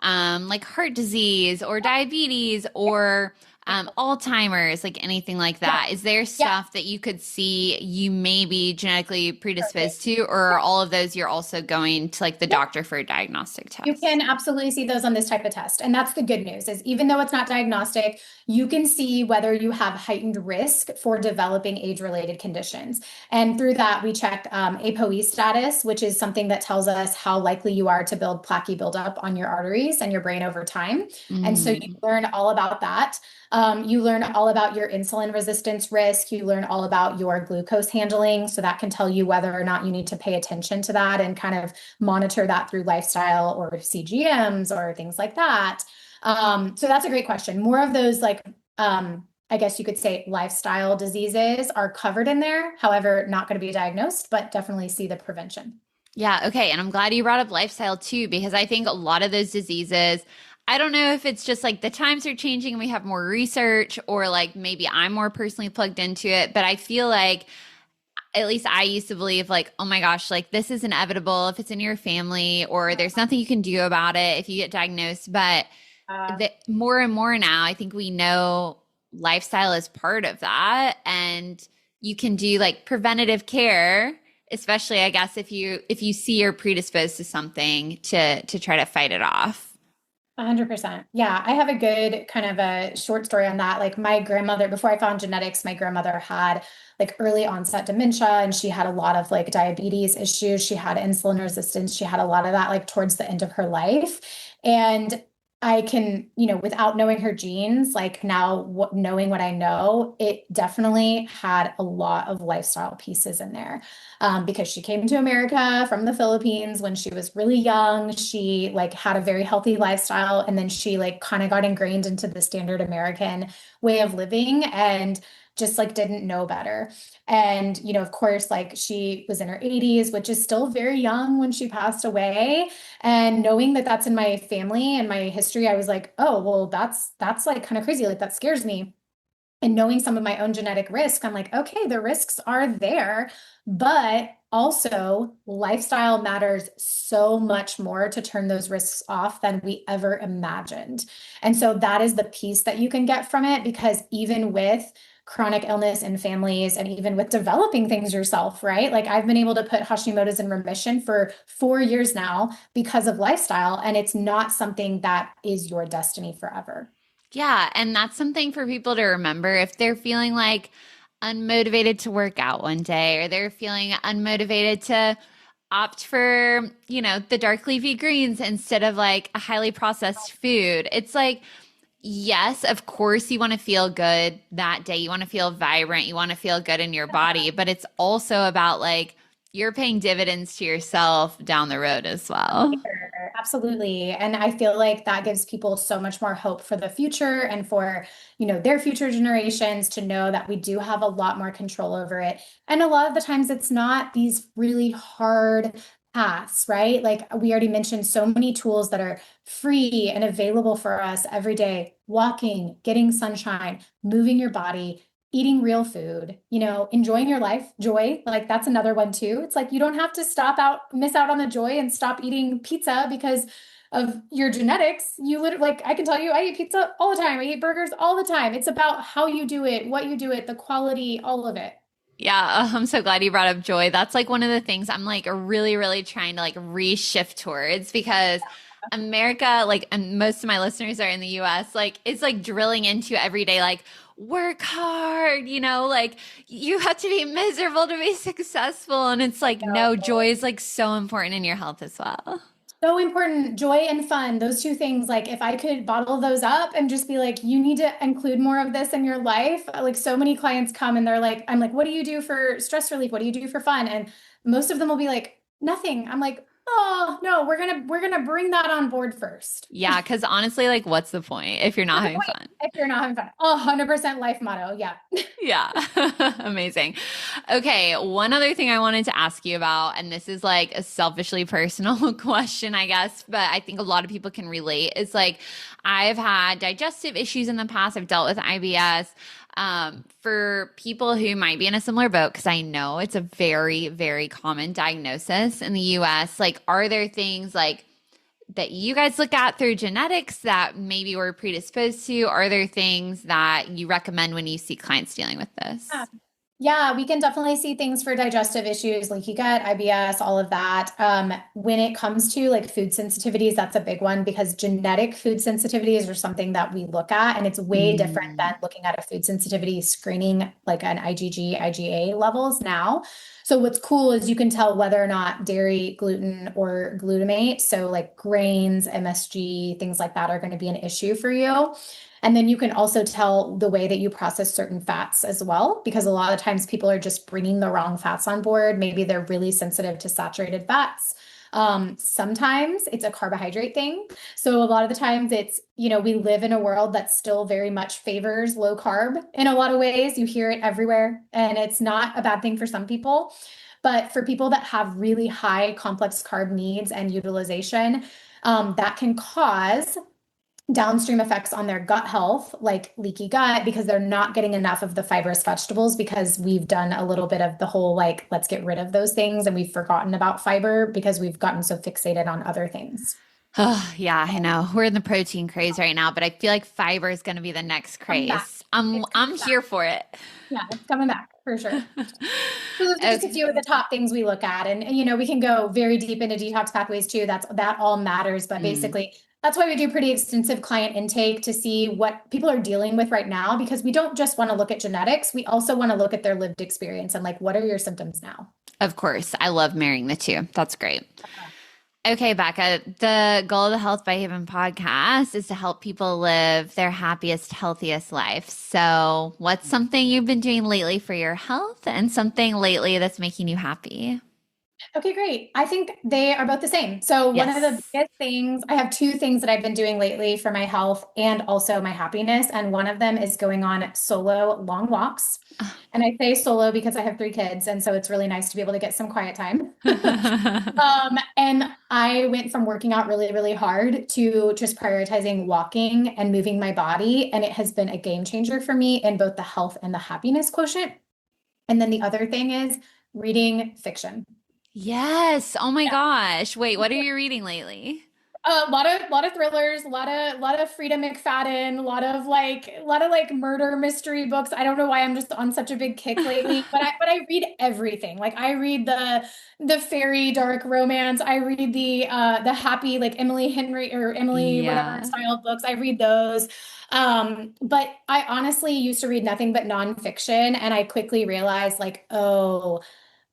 Speaker 1: heart disease or diabetes or Alzheimer's, like anything like that? Is there stuff that you could see you may be genetically predisposed to, or are all of those you're also going to like the doctor for a diagnostic test?
Speaker 2: You can absolutely see those on this type of test. And that's the good news is even though it's not diagnostic, you can see whether you have heightened risk for developing age-related conditions. And through that, we check ApoE status, which is something that tells us how likely you are to build plaque buildup on your arteries and your brain over time. And so you learn all about that. You learn all about your insulin resistance risk. You learn all about your glucose handling. So that can tell you whether or not you need to pay attention to that and kind of monitor that through lifestyle or CGMs or things like that. So that's a great question. More of those I guess you could say lifestyle diseases are covered in there. However, not going to be diagnosed, but definitely see the prevention.
Speaker 1: Yeah. Okay. And I'm glad you brought up lifestyle too, because I think a lot of those diseases, I don't know if it's just like the times are changing and we have more research, or like maybe I'm more personally plugged into it, but I feel like at least I used to believe like, oh my gosh, like this is inevitable if it's in your family, or there's nothing you can do about it if you get diagnosed. But that more and more now, I think we know lifestyle is part of that. And you can do like preventative care, especially I guess if you see you're predisposed to something to try to fight it off.
Speaker 2: 100%. Yeah, I have a good kind of a short story on that. Like my grandmother, before I found genetics, my grandmother had like early onset dementia and she had a lot of like diabetes issues. She had insulin resistance. She had a lot of that like towards the end of her life. And I can, without knowing her genes, like now knowing what I know, it definitely had a lot of lifestyle pieces in there because she came to America from the Philippines when she was really young. She like had a very healthy lifestyle, and then she like kind of got ingrained into the standard American way of living and just like didn't know better. And, of course, like she was in her 80s, which is still very young when she passed away. And knowing that that's in my family and my history, I was like, oh, well, that's like kind of crazy. Like that scares me. And knowing some of my own genetic risk, I'm like, okay, the risks are there, but also lifestyle matters so much more to turn those risks off than we ever imagined. And so that is the piece that you can get from it, because even with chronic illness in families and even with developing things yourself, right? Like I've been able to put Hashimoto's in remission for 4 years now because of lifestyle, and it's not something that is your destiny forever.
Speaker 1: Yeah, and that's something for people to remember if they're feeling like unmotivated to work out one day or they're feeling unmotivated to opt for, the dark leafy greens instead of like a highly processed food. It's like, yes, of course you want to feel good that day. You want to feel vibrant, you want to feel good in your body, but it's also about like you're paying dividends to yourself down the road as well.
Speaker 2: Absolutely. And I feel like that gives people so much more hope for the future and for, their future generations to know that we do have a lot more control over it. And a lot of the times it's not these really hard paths, right? Like we already mentioned so many tools that are free and available for us every day. Walking, getting sunshine, moving your body, eating real food, enjoying your life, joy, like that's another one too. It's like you don't have to miss out on the joy and stop eating pizza because of your genetics. You literally, like, I can tell you, I eat pizza all the time. I eat burgers all the time. It's about how you do it, what you do it, the quality, all of it.
Speaker 1: Yeah, I'm so glad you brought up joy. That's like one of the things I'm like really, really trying to like reshift towards because America, like, and most of my listeners are in the US, like, it's like drilling into every day, like, work hard, like you have to be miserable to be successful. And it's like, no, joy is like so important in your health as well.
Speaker 2: So important, joy and fun, those two things. Like, if I could bottle those up and just be like, you need to include more of this in your life. Like, so many clients come and they're like, I'm like, what do you do for stress relief? What do you do for fun? And most of them will be like, nothing. I'm like, oh, no, we're gonna bring that on board first.
Speaker 1: Yeah, because honestly, like, what's the point if you're not
Speaker 2: What's the
Speaker 1: having
Speaker 2: point
Speaker 1: fun?
Speaker 2: if you're not having fun? 100% life motto. Yeah.
Speaker 1: Yeah. Amazing. Okay. One other thing I wanted to ask you about, and this is like a selfishly personal question, I guess, but I think a lot of people can relate, is like I've had digestive issues in the past. I've dealt with IBS. For people who might be in a similar boat, because I know it's a very, very common diagnosis in the US, like, are there things like that you guys look at through genetics that maybe we're predisposed to? Are there things that you recommend when you see clients dealing with
Speaker 2: Yeah.
Speaker 1: this?
Speaker 2: Yeah, we can definitely see things for digestive issues, leaky gut, IBS, all of that. When it comes to like food sensitivities, that's a big one because genetic food sensitivities are something that we look at, and it's way different
Speaker 1: Mm.
Speaker 2: than looking at a food sensitivity screening, like an IgG, IgA levels now. So what's cool is you can tell whether or not dairy, gluten, or glutamate, so like grains, MSG, things like that are going to be an issue for you. And then you can also tell the way that you process certain fats as well, because a lot of times people are just bringing the wrong fats on board. Maybe they're really sensitive to saturated fats. Sometimes it's a carbohydrate thing. So a lot of the times it's, we live in a world that still very much favors low carb in a lot of ways. You hear it everywhere, and it's not a bad thing for some people. But for people that have really high complex carb needs and utilization, that can cause downstream effects on their gut health, like leaky gut, because they're not getting enough of the fibrous vegetables because we've done a little bit of the whole, like, let's get rid of those things. And we've forgotten about fiber because we've gotten so fixated on other things.
Speaker 1: Oh, yeah, I know. We're in the protein craze right now, but I feel like fiber is going to be the next
Speaker 2: Coming back.
Speaker 1: craze. I'm
Speaker 2: It's
Speaker 1: I'm
Speaker 2: coming back.
Speaker 1: here for it.
Speaker 2: Yeah, it's coming back for sure. So those are just a
Speaker 1: Okay.
Speaker 2: few of the top things we look at. And we can go very deep into detox pathways too. That all matters. But
Speaker 1: Mm,
Speaker 2: basically, that's why we do pretty extensive client intake to see what people are dealing with right now, because we don't just want to look at genetics. We also want to look at their lived experience and like, what are your symptoms now?
Speaker 1: of course. I love marrying the two. That's great. Okay, Becca, the goal of the Health by Haven podcast is to help people live their happiest, healthiest life. So, what's something you've been doing lately for your health and something lately that's making you happy?
Speaker 2: Okay, great. I think they are both the same. So, one of the
Speaker 1: Yes.
Speaker 2: biggest things, I have two things that I've been doing lately for my health and also my happiness. And one of them is going on solo long walks. And I say solo because I have three kids. And so it's really nice to be able to get some quiet time. And I went from working out really, really hard to just prioritizing walking and moving my body. And it has been a game changer for me in both the health and the happiness quotient. And then the other thing is reading fiction.
Speaker 1: Yes. Oh my gosh. Wait, what are you reading lately?
Speaker 2: A lot of thrillers, a lot of Frida McFadden, a lot of like murder mystery books. I don't know why I'm just on such a big kick lately, but I read everything. Like I read the fairy dark romance. I read the happy like Emily Henry or Emily whatever
Speaker 1: Yeah.
Speaker 2: styled books. I read those. But I honestly used to read nothing but nonfiction, and I quickly realized like, oh,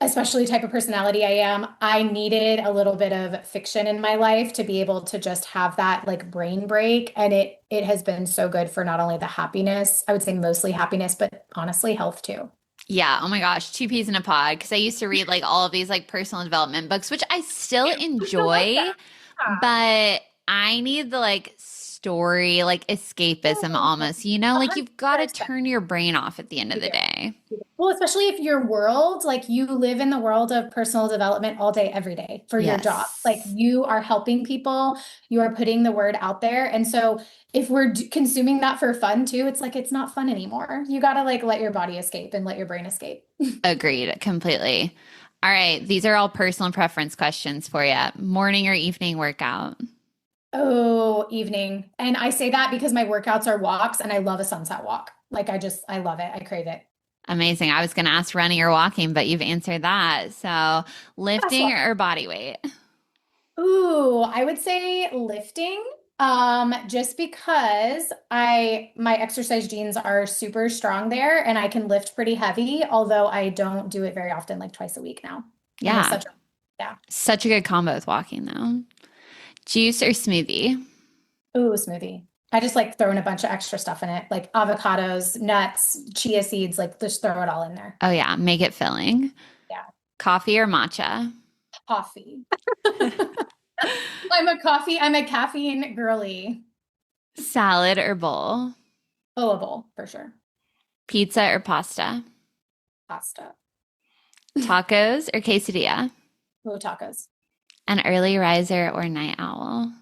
Speaker 2: especially the type of personality I am, I needed a little bit of fiction in my life to be able to just have that like brain break. And it has been so good for not only the happiness, I would say mostly happiness, but honestly health too.
Speaker 1: Yeah. Oh my gosh. Two peas in a pod. Because I used to read like all of these like personal development books, which I still
Speaker 2: I still love
Speaker 1: enjoy,
Speaker 2: that. Yeah.
Speaker 1: but I need the like story, like escapism almost, like you've got to
Speaker 2: 100%.
Speaker 1: turn your brain off at the end of
Speaker 2: You
Speaker 1: the
Speaker 2: do.
Speaker 1: day.
Speaker 2: Well, especially if your world, like you live in the world of personal development all day, every day for your job. Like
Speaker 1: Yes.
Speaker 2: you are helping people, you are putting the word out there. And so if we're consuming that for fun too, it's like it's not fun anymore. You got to like let your body escape and let your brain escape.
Speaker 1: Agreed. Completely. All right. These are all personal preference questions for you. Morning or evening workout?
Speaker 2: Oh, evening. And I say that because my workouts are walks and I love a sunset walk. Like I love it. I crave it.
Speaker 1: Amazing. I was going to ask running or walking, but you've answered that. So,
Speaker 2: Fast
Speaker 1: lifting
Speaker 2: walk.
Speaker 1: or body weight?
Speaker 2: Ooh, I would say lifting. Just because my exercise genes are super strong there and I can lift pretty heavy, although I don't do it very often, like twice a week now. And it's
Speaker 1: Yeah.
Speaker 2: such a yeah.
Speaker 1: Such a good combo with walking, though. Juice or smoothie?
Speaker 2: Ooh, smoothie. I just like throwing a bunch of extra stuff in it, like avocados, nuts, chia seeds, like just throw it all in there.
Speaker 1: Oh, yeah. Make it filling.
Speaker 2: Yeah.
Speaker 1: Coffee or matcha?
Speaker 2: Coffee. I'm a caffeine girly.
Speaker 1: Salad or bowl?
Speaker 2: Oh, a bowl for sure.
Speaker 1: Pizza or pasta?
Speaker 2: Pasta.
Speaker 1: Tacos or quesadilla?
Speaker 2: Ooh, tacos.
Speaker 1: An early riser or night owl?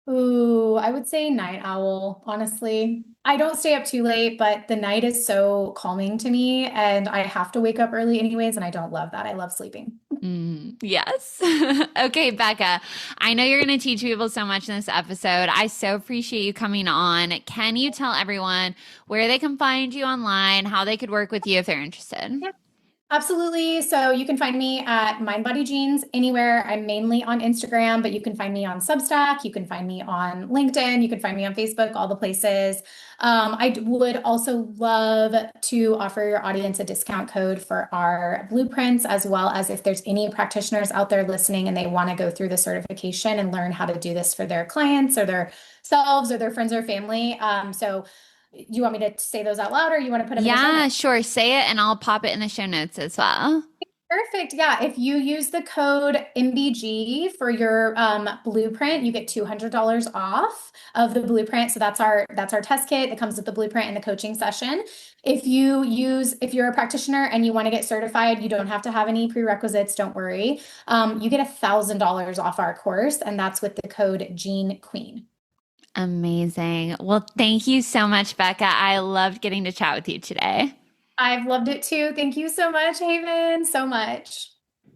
Speaker 2: Ooh, I would say night owl, honestly. I don't stay up too late, but the night is so calming to me, and I have to wake up early anyways, and I don't love that. I love sleeping.
Speaker 1: Yes. Okay, Becca, I know you're going to teach people so much in this episode. I so appreciate you coming on. Can you tell everyone where they can find you online, how they could work with you if they're interested?
Speaker 2: Absolutely. So you can find me at Mind Body Genes anywhere. I'm mainly on Instagram, but you can find me on Substack. You can find me on LinkedIn. You can find me on Facebook, all the places. Would also love to offer your audience a discount code for our blueprints, as well as if there's any practitioners out there listening and they want to go through the certification and learn how to do this for their clients or their selves or their friends or family. So you want me to say those out loud or you want to put them in the show
Speaker 1: Yeah,
Speaker 2: notes?
Speaker 1: sure. Say it and I'll pop it in the show notes as well.
Speaker 2: Perfect. Yeah. If you use the code MBG for your blueprint, you get $200 off of the blueprint. So that's our test kit that comes with the blueprint and the coaching session. If you're a practitioner and you want to get certified, you don't have to have any prerequisites. Don't worry. You get $1,000 off our course, and that's with the code Gene Queen.
Speaker 1: Amazing. Well, thank you so much, Becca. I loved getting to chat with you today.
Speaker 2: I've loved it too. Thank you so much, Haven. So much.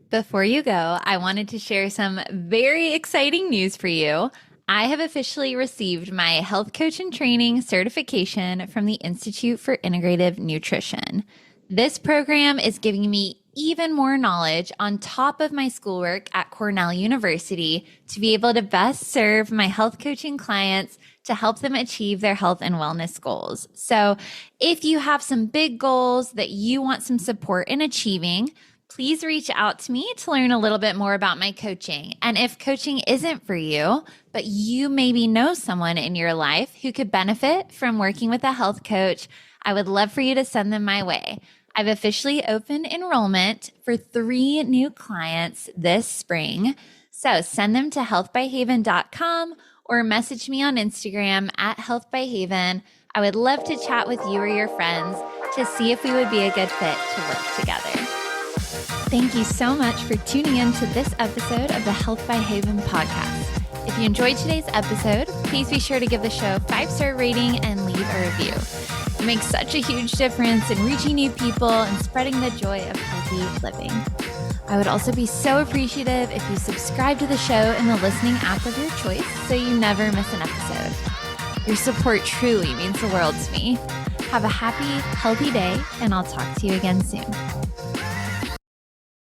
Speaker 1: Before you go, I wanted to share some very exciting news for you. I have officially received my health coach and training certification from the Institute for Integrative Nutrition. This program is giving me even more knowledge on top of my schoolwork at Cornell University to be able to best serve my health coaching clients to help them achieve their health and wellness goals. So if you have some big goals that you want some support in achieving, please reach out to me to learn a little bit more about my coaching. And if coaching isn't for you, but you maybe know someone in your life who could benefit from working with a health coach, I would love for you to send them my way. I've officially opened enrollment for 3 new clients this spring. So send them to healthbyhaven.com or message me on Instagram at healthbyhaven. I would love to chat with you or your friends to see if we would be a good fit to work together. Thank you so much for tuning in to this episode of the Health by Haven podcast. If you enjoyed today's episode, please be sure to give the show a 5-star rating and leave a review. It makes such a huge difference in reaching new people and spreading the joy of healthy living. I would also be so appreciative if you subscribe to the show in the listening app of your choice so you never miss an episode. Your support truly means the world to me. Have a happy, healthy day, and I'll talk to you again soon.